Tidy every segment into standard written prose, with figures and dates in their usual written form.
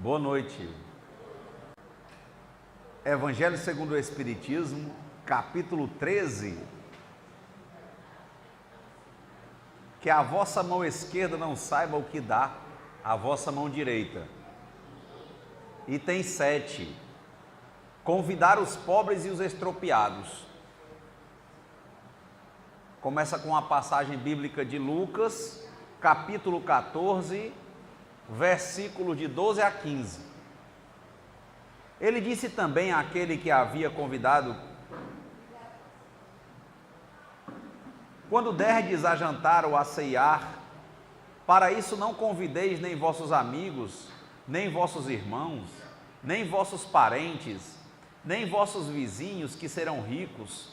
Boa noite. Evangelho segundo o Espiritismo, capítulo 13. Que a vossa mão esquerda não saiba o que dá a vossa mão direita. Item 7. Convidar os pobres e os estropiados. Começa com a passagem bíblica de Lucas, capítulo 14, versículos de 12 a 15. Ele disse também àquele que havia convidado: quando derdes a jantar ou a ceiar, para isso não convideis nem vossos amigos, nem vossos irmãos, nem vossos parentes, nem vossos vizinhos que serão ricos,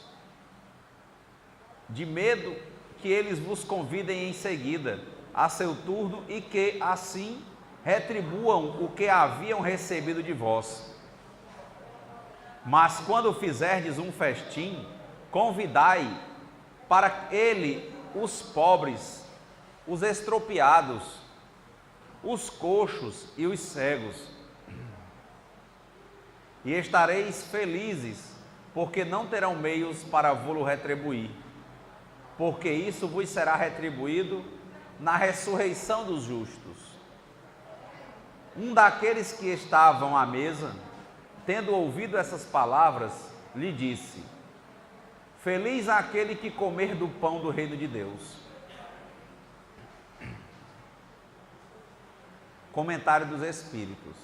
de medo que eles vos convidem em seguida a seu turno e que assim retribuam o que haviam recebido de vós. Mas quando fizerdes um festim, convidai para ele os pobres, os estropiados, os coxos e os cegos. E estareis felizes, porque não terão meios para vô-lo retribuir, porque isso vos será retribuído na ressurreição dos justos. Um daqueles que estavam à mesa, tendo ouvido essas palavras, lhe disse: feliz aquele que comer do pão do reino de Deus. Comentário dos Espíritos.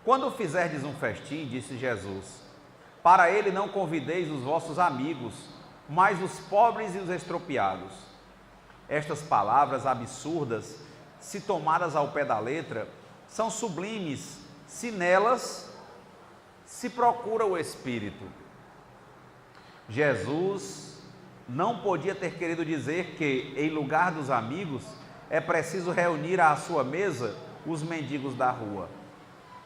Quando fizerdes um festim, disse Jesus, para ele não convideis os vossos amigos, mas os pobres e os estropiados. Estas palavras absurdas, se tomadas ao pé da letra, são sublimes, se nelas se procura o Espírito. Jesus não podia ter querido dizer que, em lugar dos amigos, é preciso reunir à sua mesa os mendigos da rua.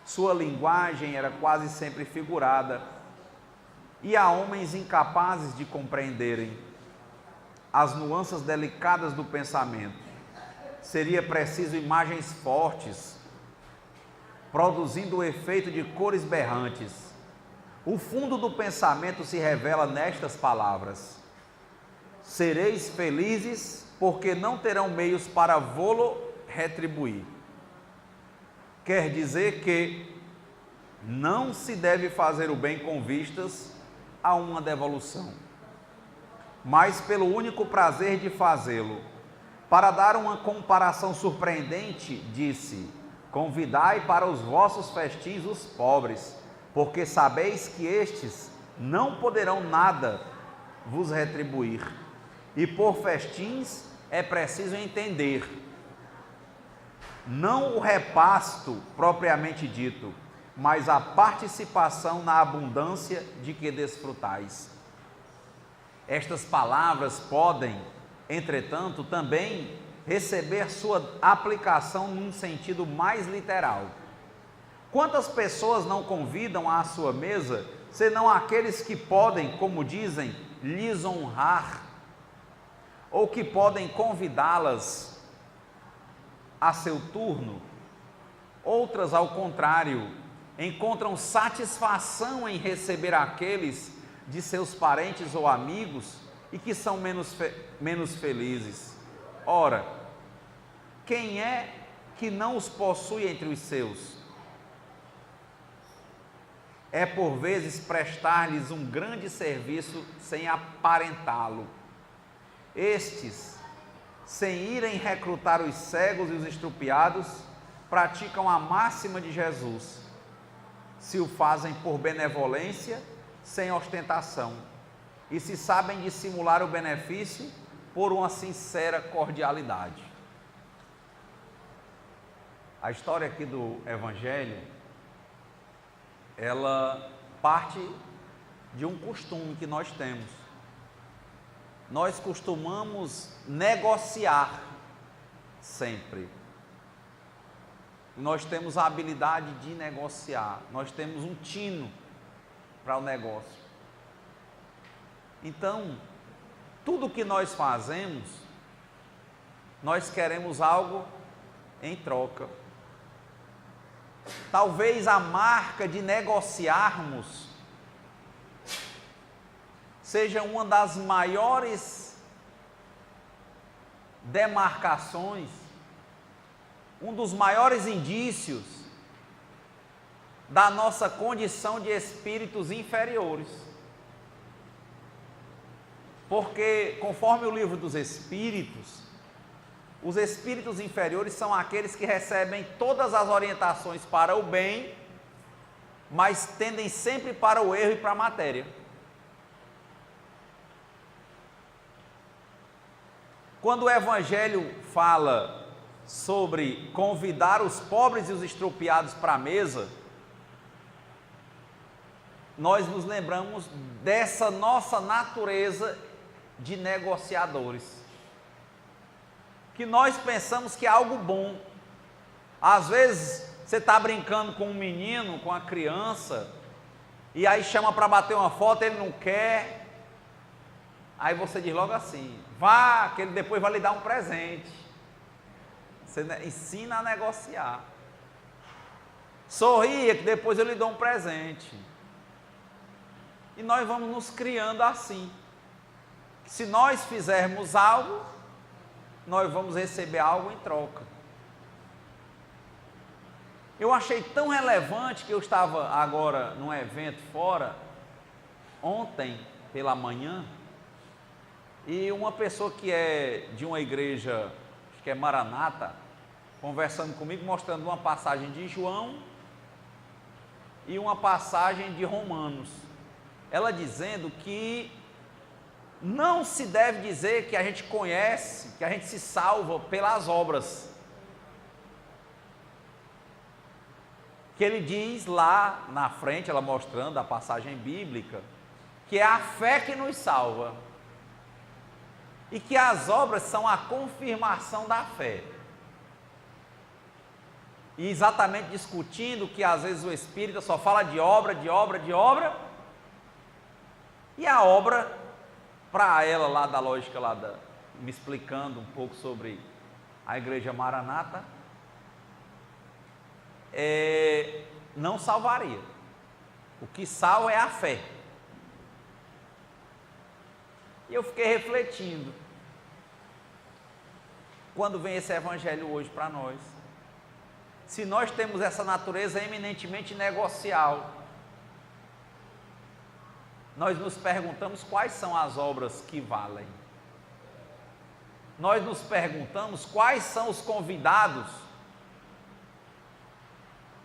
Sua linguagem era quase sempre figurada, e há homens incapazes de compreenderem as nuances delicadas do pensamento. Seria preciso imagens fortes, produzindo o efeito de cores berrantes. O fundo do pensamento se revela nestas palavras: sereis felizes, porque não terão meios para vô-lo retribuir. Quer dizer que não se deve fazer o bem com vistas a uma devolução, mas pelo único prazer de fazê-lo. Para dar uma comparação surpreendente, disse: convidai para os vossos festins os pobres, porque sabeis que estes não poderão nada vos retribuir. E por festins é preciso entender não o repasto propriamente dito, mas a participação na abundância de que desfrutais. Estas palavras podem, entretanto, também receber sua aplicação num sentido mais literal. Quantas pessoas não convidam à sua mesa, senão aqueles que podem, como dizem, lhes honrar, ou que podem convidá-las a seu turno? Outras, ao contrário, encontram satisfação em receber aqueles de seus parentes ou amigos e que são menos felizes. Ora, quem é que não os possui entre os seus? É por vezes prestar-lhes um grande serviço sem aparentá-lo. Estes, sem irem recrutar os cegos e os estrupiados, praticam a máxima de Jesus. Se o fazem por benevolência, sem ostentação, e se sabem dissimular o benefício por uma sincera cordialidade. A história aqui do Evangelho, ela parte de um costume que nós temos. Nós costumamos negociar sempre. Nós temos a habilidade de negociar, nós temos um tino para o negócio. Então, tudo que nós fazemos, nós queremos algo em troca. talvez a marca de negociarmos seja uma das maiores demarcações, um dos maiores indícios da nossa condição de espíritos inferiores. Porque, conforme o livro dos Espíritos, os espíritos inferiores são aqueles que recebem todas as orientações para o bem, mas tendem sempre para o erro e para a matéria. Quando o Evangelho fala sobre convidar os pobres e os estropiados para a mesa, nós nos lembramos dessa nossa natureza de negociadores, que nós pensamos que é algo bom. Às vezes você está brincando com um menino, com uma criança, e aí chama para bater uma foto, ele não quer, aí você diz logo assim, vá, que ele depois vai lhe dar um presente. Você ensina a negociar. Sorria, que depois eu lhe dou um presente. E nós vamos nos criando assim. Se nós fizermos algo, nós vamos receber algo em troca. Eu achei tão relevante que eu estava agora num evento fora, ontem pela manhã, e uma pessoa que é de uma igreja, acho que é Maranata, conversando comigo, mostrando uma passagem de João e uma passagem de Romanos. Ela dizendo que não se deve dizer que a gente conhece, que a gente se salva pelas obras. Que ele diz lá na frente, ela mostrando a passagem bíblica, que é a fé que nos salva. E que as obras são a confirmação da fé. E exatamente discutindo que às vezes o espírita só fala de obra, de obra, de obra, e a obra, para ela lá da lógica, me explicando um pouco sobre a igreja Maranata, não salvaria. O que salva é a fé. E eu fiquei refletindo, quando vem esse evangelho hoje para nós, se nós temos essa natureza eminentemente negocial, nós nos perguntamos quais são as obras que valem. Nós nos perguntamos quais são os convidados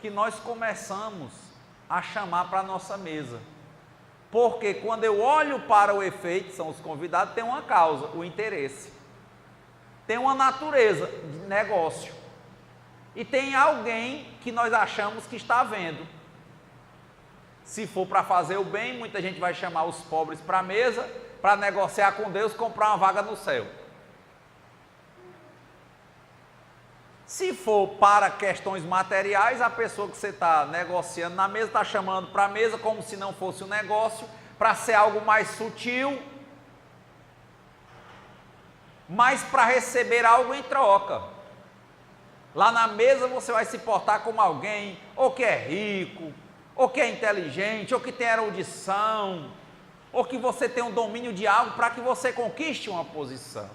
que nós começamos a chamar para a nossa mesa. Porque quando eu olho para o efeito, são os convidados, tem uma causa, o interesse. Tem uma natureza de negócio. E tem alguém que nós achamos que está vendo. Se for para fazer o bem, muita gente vai chamar os pobres para a mesa, para negociar com Deus, comprar uma vaga no céu. Se for para questões materiais, a pessoa que você está negociando na mesa, está chamando para a mesa como se não fosse um negócio, para ser algo mais sutil, mas para receber algo em troca. Lá na mesa você vai se portar como alguém, ou que é rico, ou que é inteligente, ou que tem erudição, ou que você tem um domínio de algo para que você conquiste uma posição.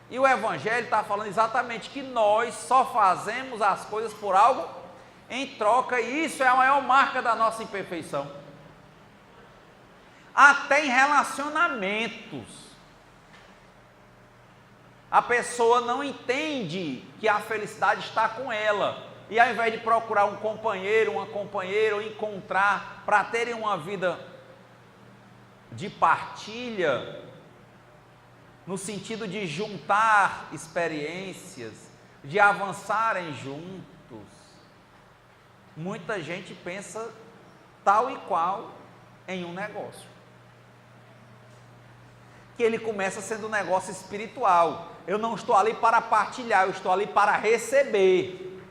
E o Evangelho está falando exatamente que nós só fazemos as coisas por algo em troca, e isso é a maior marca da nossa imperfeição. Até em relacionamentos. A pessoa não entende que a felicidade está com ela. E ao invés de procurar um companheiro, uma companheira, ou encontrar para terem uma vida de partilha, no sentido de juntar experiências, de avançarem juntos, muita gente pensa tal e qual em um negócio. Que ele começa sendo um negócio espiritual. Eu não estou ali para partilhar, eu estou ali para receber.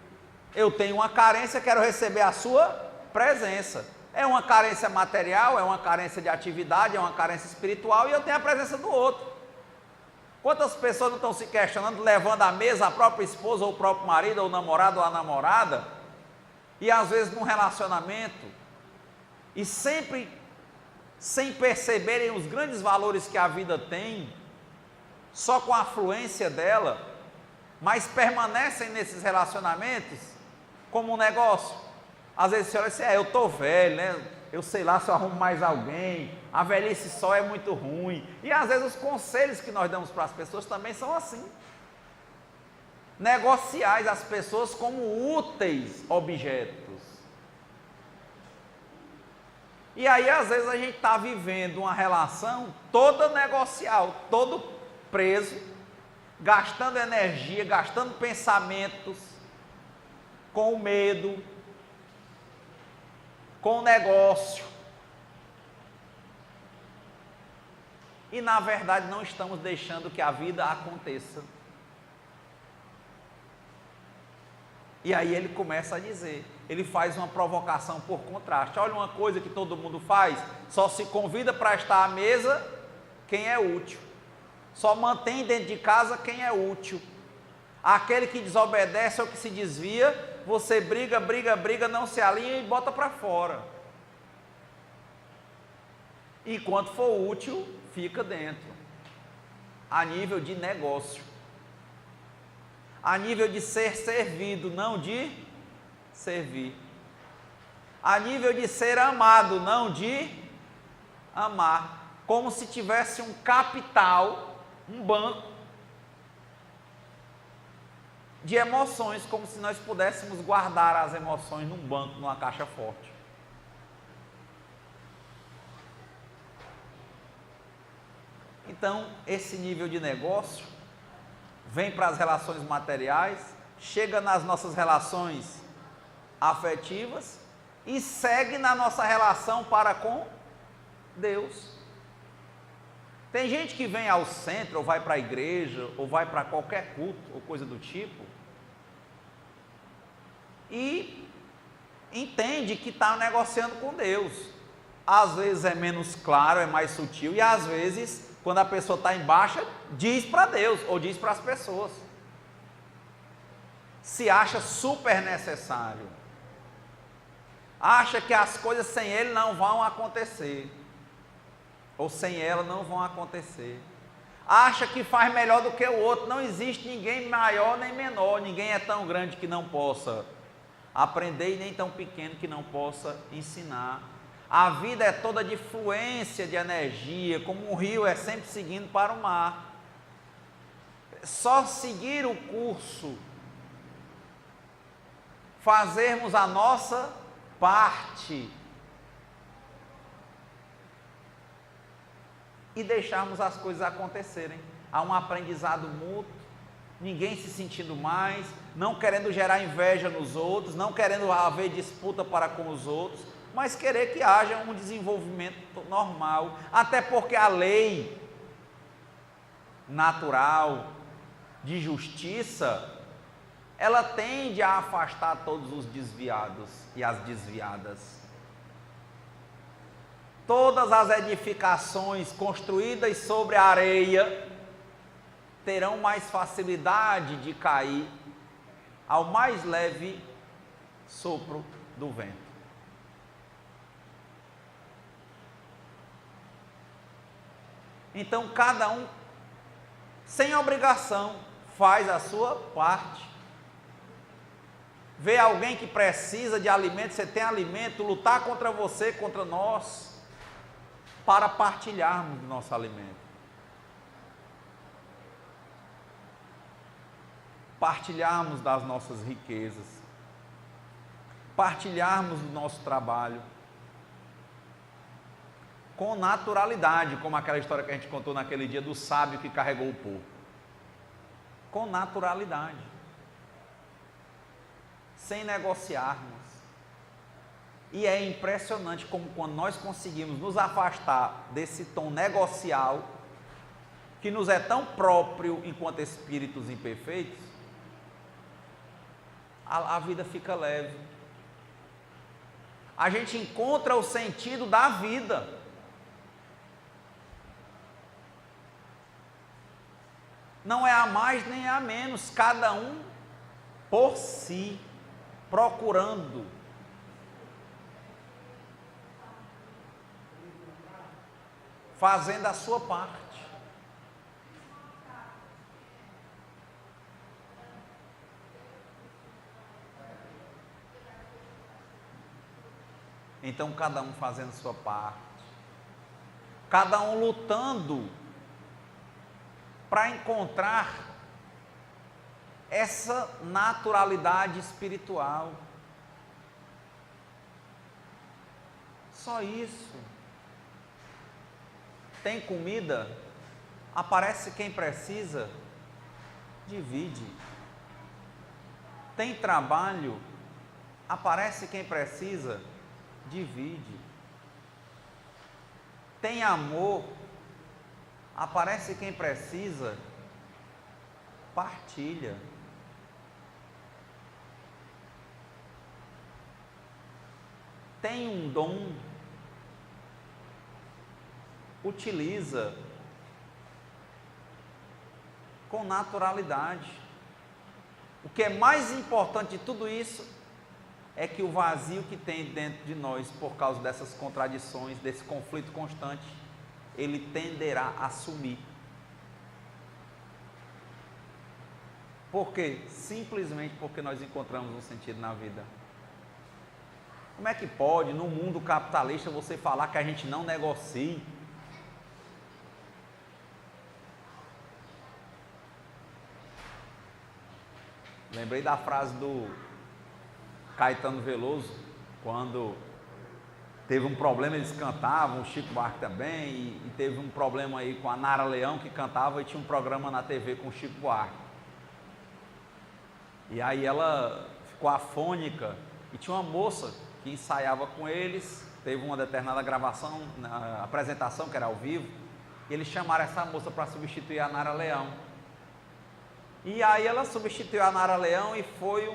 Eu tenho uma carência, quero receber a sua presença. É uma carência material, é uma carência de atividade, é uma carência espiritual, e eu tenho a presença do outro. Quantas pessoas não estão se questionando, levando à mesa a própria esposa, ou o próprio marido, ou o namorado, ou a namorada, e às vezes num relacionamento, e sempre sem perceberem os grandes valores que a vida tem, só com a afluência dela, mas permanecem nesses relacionamentos como um negócio. Às vezes você olha assim, eu estou velho, né? Eu sei lá se eu arrumo mais alguém, a velhice só é muito ruim. E às vezes os conselhos que nós damos para as pessoas também são assim. Negociais as pessoas como úteis objetos. E aí às vezes a gente está vivendo uma relação toda negocial, todo preso, gastando energia, gastando pensamentos, com o medo, com o negócio. E na verdade não estamos deixando que a vida aconteça. E aí ele começa a dizer, ele faz uma provocação por contraste. Olha uma coisa que todo mundo faz, só se convida para estar à mesa quem é útil. Só mantém dentro de casa quem é útil. Aquele que desobedece ou que se desvia, você briga, não se alinha e bota para fora. E quando for útil, fica dentro. A nível de negócio. A nível de ser servido, não de servir. A nível de ser amado, não de amar. Como se tivesse um capital, um banco de emoções, como se nós pudéssemos guardar as emoções num banco, numa caixa forte. Então, esse nível de negócio vem para as relações materiais, chega nas nossas relações afetivas e segue na nossa relação para com Deus. Tem gente que vem ao centro, ou vai para a igreja, ou vai para qualquer culto, ou coisa do tipo, e entende que está negociando com Deus. Às vezes é menos claro, é mais sutil, e às vezes, quando a pessoa está em baixa, diz para Deus, ou diz para as pessoas. Se acha super necessário. Acha que as coisas sem ele não vão acontecer. Ou sem ela não vão acontecer. Acha que faz melhor do que o outro. Não existe ninguém maior nem menor. Ninguém é tão grande que não possa aprender e nem tão pequeno que não possa ensinar. A vida é toda de fluência de energia, como um rio é sempre seguindo para o mar. Só seguir o curso, fazermos a nossa parte e deixarmos as coisas acontecerem. Há um aprendizado mútuo, ninguém se sentindo mais, não querendo gerar inveja nos outros, não querendo haver disputa para com os outros, mas querer que haja um desenvolvimento normal, até porque a lei natural de justiça, ela tende a afastar todos os desviados e as desviadas. Todas as edificações construídas sobre a areia terão mais facilidade de cair ao mais leve sopro do vento. Então, cada um, sem obrigação, faz a sua parte. Vê alguém que precisa de alimento, você tem alimento, lutar contra você, contra nós, para partilharmos do nosso alimento. Partilharmos das nossas riquezas. Partilharmos do nosso trabalho. Com naturalidade, como aquela história que a gente contou naquele dia do sábio que carregou o porco. Com naturalidade. Sem negociarmos. E é impressionante como quando nós conseguimos nos afastar desse tom negocial, que nos é tão próprio enquanto espíritos imperfeitos, a vida fica leve. A gente encontra o sentido da vida. Não é a mais nem a menos, cada um por si, procurando fazendo a sua parte. Então, cada um fazendo a sua parte, cada um lutando para encontrar essa naturalidade espiritual. Só isso. Tem comida? Aparece quem precisa? Divide. Tem trabalho? Aparece quem precisa? Divide. Tem amor? Aparece quem precisa? Partilha. Tem um dom? Utiliza com naturalidade. O que é mais importante de tudo isso é que o vazio que tem dentro de nós, por causa dessas contradições, desse conflito constante, ele tenderá a sumir. Por quê? Simplesmente porque nós encontramos um sentido na vida. Como é que pode, no mundo capitalista, você falar que a gente não negocie? Lembrei da frase do Caetano Veloso, quando teve um problema, eles cantavam, o Chico Buarque também, e teve um problema aí com a Nara Leão, que cantava, e tinha um programa na TV com o Chico Buarque. E aí ela ficou afônica, e tinha uma moça que ensaiava com eles, teve uma determinada gravação, apresentação que era ao vivo, e eles chamaram essa moça para substituir a Nara Leão. E aí ela substituiu a Nara Leão e foi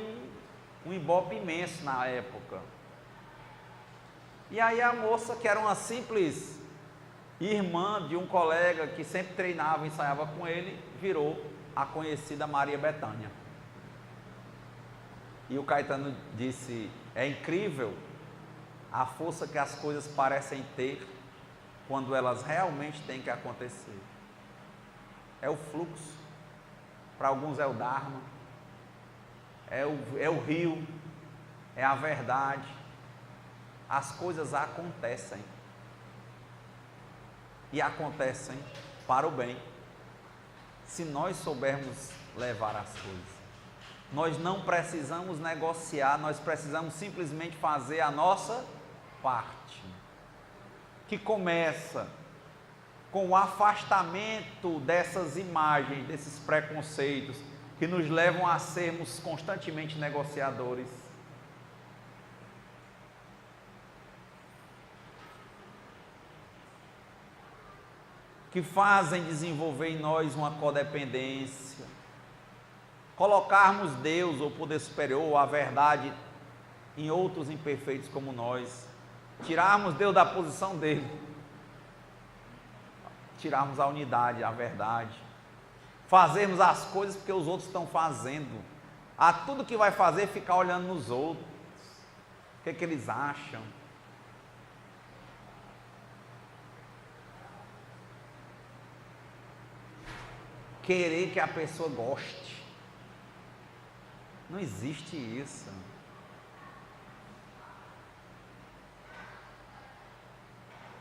um ibope imenso na época. E aí a moça, que era uma simples irmã de um colega que sempre treinava, ensaiava com ele, virou a conhecida Maria Bethânia. E o Caetano disse: é incrível a força que as coisas parecem ter quando elas realmente têm que acontecer. É o fluxo. Para alguns é o Dharma, é o rio, é a verdade. As coisas acontecem. E acontecem para o bem, se nós soubermos levar as coisas. Nós não precisamos negociar, nós precisamos simplesmente fazer a nossa parte, que começa com o afastamento dessas imagens, desses preconceitos, que nos levam a sermos constantemente negociadores. Que fazem desenvolver em nós uma codependência. Colocarmos Deus, ou poder superior, ou a verdade, em outros imperfeitos como nós. Tirarmos Deus da posição dele. Tirarmos a unidade, a verdade, fazermos as coisas porque os outros estão fazendo, a tudo que vai fazer ficar olhando nos outros, o que é que eles acham. Querer que a pessoa goste, não existe isso.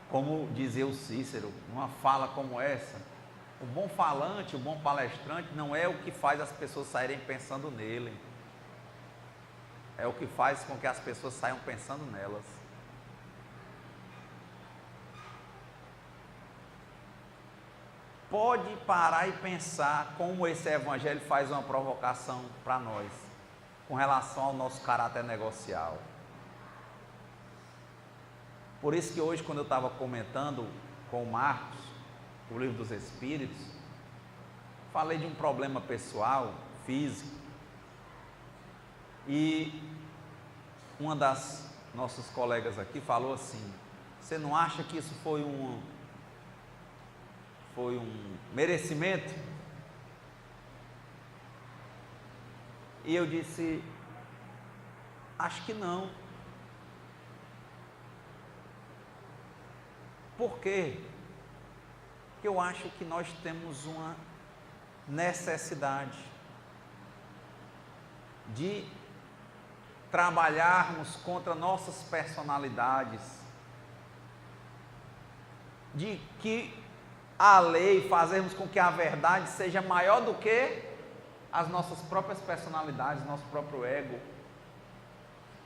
Como dizia o Cícero, numa fala como essa, o bom falante, o bom palestrante não é o que faz as pessoas saírem pensando nele, é o que faz com que as pessoas saiam pensando nelas. Pode parar e pensar como esse evangelho faz uma provocação para nós, com relação ao nosso caráter negocial. Por isso que hoje, quando eu estava comentando com o Marcos, o Livro dos Espíritos, falei de um problema pessoal, físico, e uma das nossas colegas aqui falou assim: você não acha que isso foi um merecimento? E eu disse: acho que não. Por quê? Porque eu acho que nós temos uma necessidade de trabalharmos contra nossas personalidades, de que a lei, fazermos com que a verdade seja maior do que as nossas próprias personalidades, nosso próprio ego.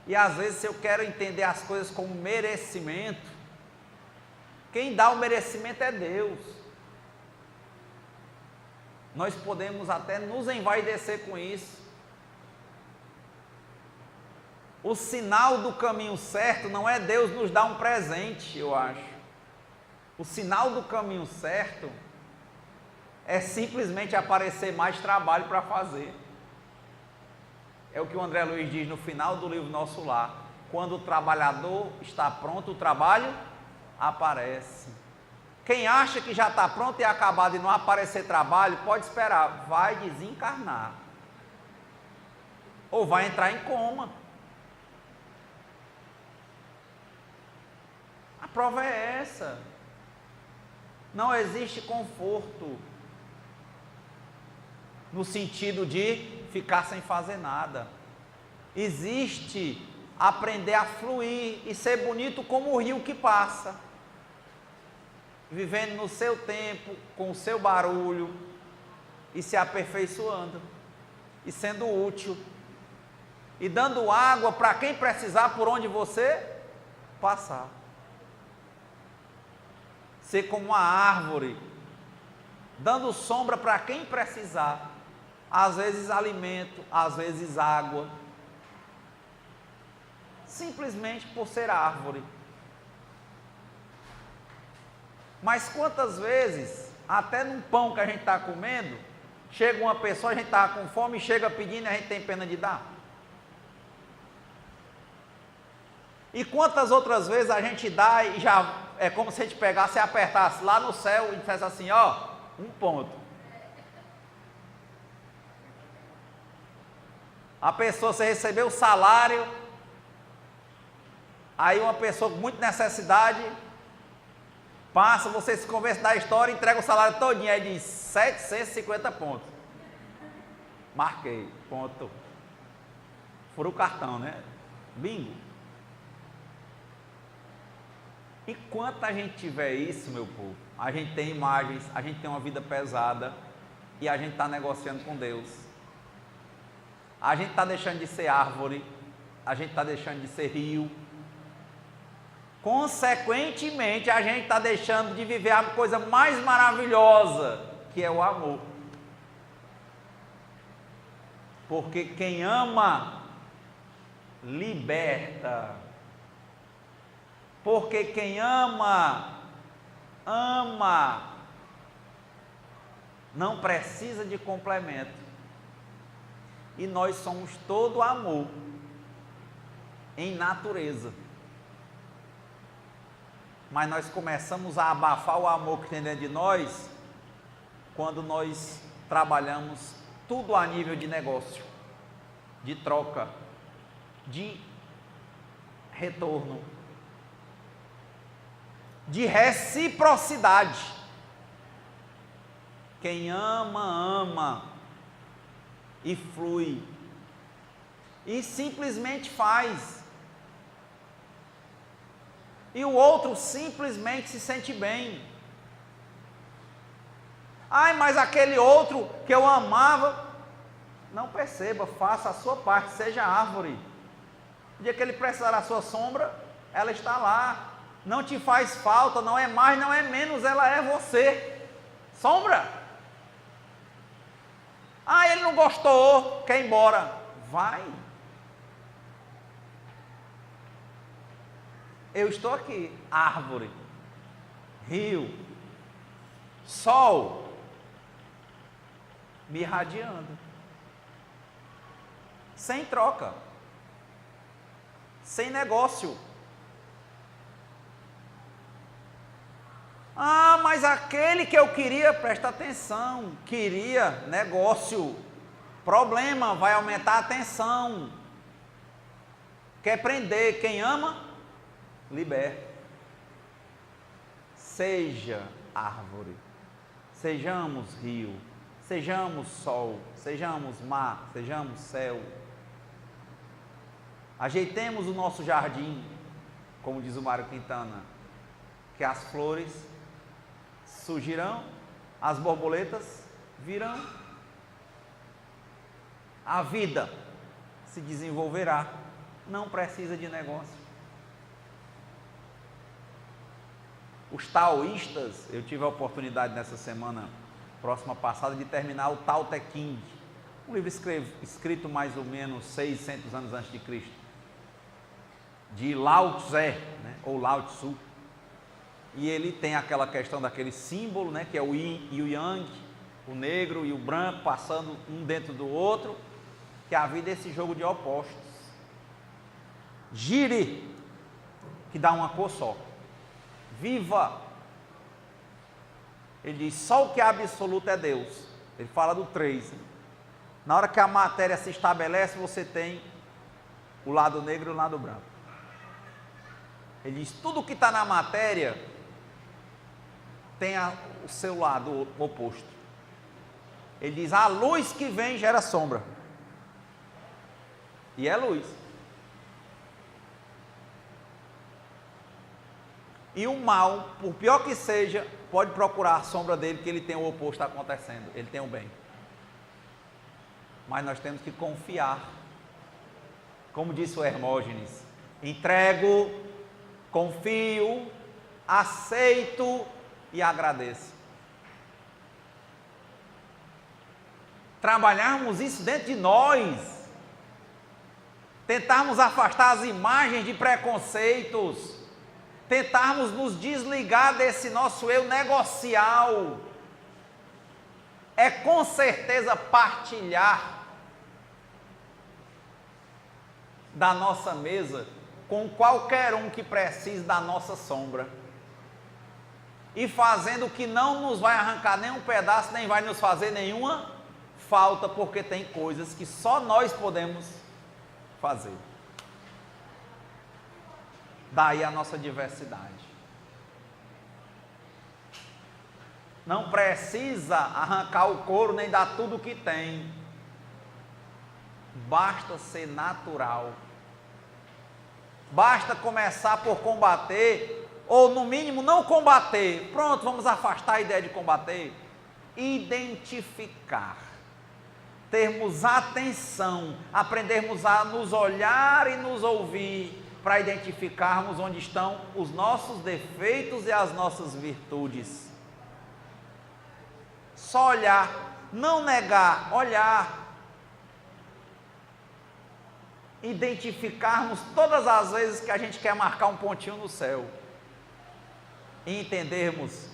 E às vezes, se eu quero entender as coisas como merecimento, quem dá o merecimento é Deus. Nós podemos até nos envaidecer com isso. O sinal do caminho certo não é Deus nos dar um presente, eu acho. O sinal do caminho certo é simplesmente aparecer mais trabalho para fazer. É o que o André Luiz diz no final do livro Nosso Lar. Quando o trabalhador está pronto, o trabalho aparece. Quem acha que já está pronto e acabado e não aparecer trabalho, pode esperar, vai desencarnar. Ou vai entrar em coma. A prova é essa. Não existe conforto no sentido de ficar sem fazer nada. Existe aprender a fluir e ser bonito como o rio que passa, vivendo no seu tempo, com o seu barulho e se aperfeiçoando e sendo útil e dando água para quem precisar por onde você passar. Ser como uma árvore, dando sombra para quem precisar, às vezes alimento, às vezes água, simplesmente por ser árvore. Mas quantas vezes, até num pão que a gente está comendo, chega uma pessoa, a gente está com fome, chega pedindo e a gente tem pena de dar? E quantas outras vezes a gente dá e já é como se a gente pegasse e apertasse lá no céu e dissesse assim, ó, um ponto. A pessoa, você recebeu o salário, aí uma pessoa com muita necessidade, passa, você se convence da história, entrega o salário todinho, aí diz 750 pontos. Marquei, ponto. Furou o cartão, né? Bingo. E quanto a gente tiver isso, meu povo, a gente tem imagens, a gente tem uma vida pesada e a gente está negociando com Deus. A gente está deixando de ser árvore, a gente está deixando de ser rio. Consequentemente, a gente está deixando de viver a coisa mais maravilhosa, que é o amor. Porque quem ama, liberta. Porque quem ama, ama. Não precisa de complemento. E nós somos todo amor, em natureza. Mas nós começamos a abafar o amor que tem dentro de nós, quando nós trabalhamos tudo a nível de negócio, de troca, de retorno, de reciprocidade. Quem ama, ama e flui e simplesmente faz, e o outro simplesmente se sente bem. Ai, mas aquele outro que eu amava, não perceba, faça a sua parte, seja árvore. O dia que ele precisar da sua sombra, ela está lá. Não te faz falta, não é mais, não é menos, ela é você. Sombra. Ah, ele não gostou, quer ir embora. Vai. Eu estou aqui, árvore, rio, sol, me irradiando. Sem troca. Sem negócio. Ah, mas aquele que eu queria, presta atenção, queria negócio, problema, vai aumentar a tensão. Quer prender, quem ama, liberta. Seja árvore. sejamos rio, sejamos sol, sejamos mar, sejamos céu. Ajeitemos o nosso jardim, como diz o Mário Quintana, que as flores surgirão, as borboletas virão. A vida se desenvolverá, não precisa de negócio. Os taoístas, eu tive a oportunidade nessa semana próxima passada de terminar o Tao Te Ching, um livro escrito mais ou menos 600 anos antes de Cristo, de Lao Tse, né, ou Lao Tzu. E ele tem aquela questão daquele símbolo, né, que é o yin e o yang, o negro e o branco passando um dentro do outro, que a vida é esse jogo de opostos. Gire, que dá uma cor só. Viva. Ele diz, só o que é absoluto é Deus. Ele fala do 3. Na hora que a matéria se estabelece, você tem o lado negro e o lado branco. Ele diz, tudo que está na matéria tem o seu lado oposto. Ele diz, a luz que vem gera sombra. E é luz. E o mal, por pior que seja, pode procurar a sombra dele, que ele tem o oposto acontecendo. Ele tem o bem. Mas nós temos que confiar. Como disse o Hermógenes, entrego, confio, aceito e agradeço. Trabalharmos isso dentro de nós. Tentarmos afastar as imagens de preconceitos. Tentarmos nos desligar desse nosso eu negocial. É com certeza partilhar da nossa mesa com qualquer um que precise da nossa sombra. E fazendo o que não nos vai arrancar nenhum pedaço, nem vai nos fazer nenhuma falta, porque tem coisas que só nós podemos fazer. Daí a nossa diversidade. Não precisa arrancar o couro nem dar tudo o que tem. Basta ser natural. Basta começar por combater, ou no mínimo não combater. Pronto, vamos afastar a ideia de combater. Identificar. Termos atenção, aprendermos a nos olhar e nos ouvir, para identificarmos onde estão os nossos defeitos e as nossas virtudes. Só olhar, não negar, olhar. Identificarmos todas as vezes que a gente quer marcar um pontinho no céu. E entendermos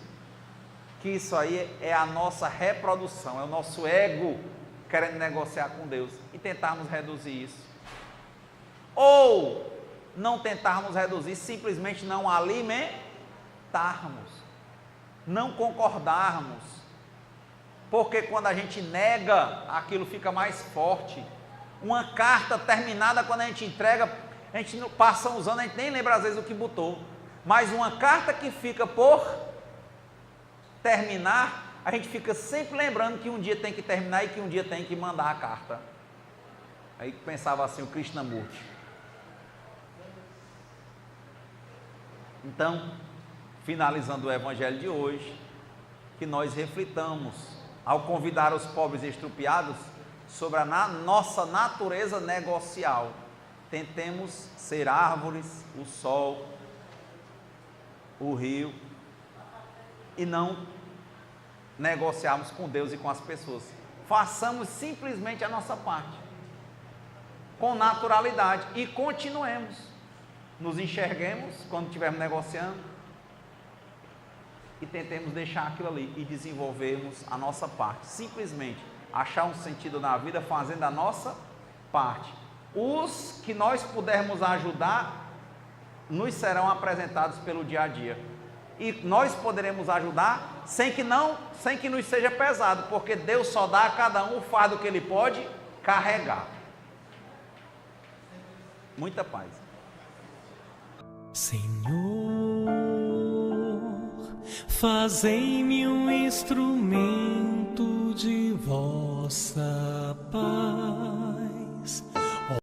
que isso aí é a nossa reprodução, é o nosso ego querendo negociar com Deus. E tentarmos reduzir isso. Ou não tentarmos reduzir, simplesmente não alimentarmos, não concordarmos, porque quando a gente nega, aquilo fica mais forte. Uma carta terminada, quando a gente entrega, a gente não passa uns anos, a gente nem lembra às vezes o que botou, mas uma carta que fica por terminar, a gente fica sempre lembrando que um dia tem que terminar e que um dia tem que mandar a carta. Aí pensava assim o Krishnamurti. Então, finalizando o evangelho de hoje, que nós reflitamos, ao convidar os pobres e estrupiados, sobre a nossa natureza negocial. Tentemos ser árvores, o sol, o rio, e não negociarmos com Deus e com as pessoas. Façamos simplesmente a nossa parte, com naturalidade, e continuemos. Nos enxerguemos quando estivermos negociando e tentemos deixar aquilo ali e desenvolvermos a nossa parte. Simplesmente achar um sentido na vida fazendo a nossa parte. Os que nós pudermos ajudar nos serão apresentados pelo dia a dia. E nós poderemos ajudar sem que nos seja pesado, porque Deus só dá a cada um o fardo que ele pode carregar. Muita paz. Senhor, Fazei-me um instrumento de vossa paz.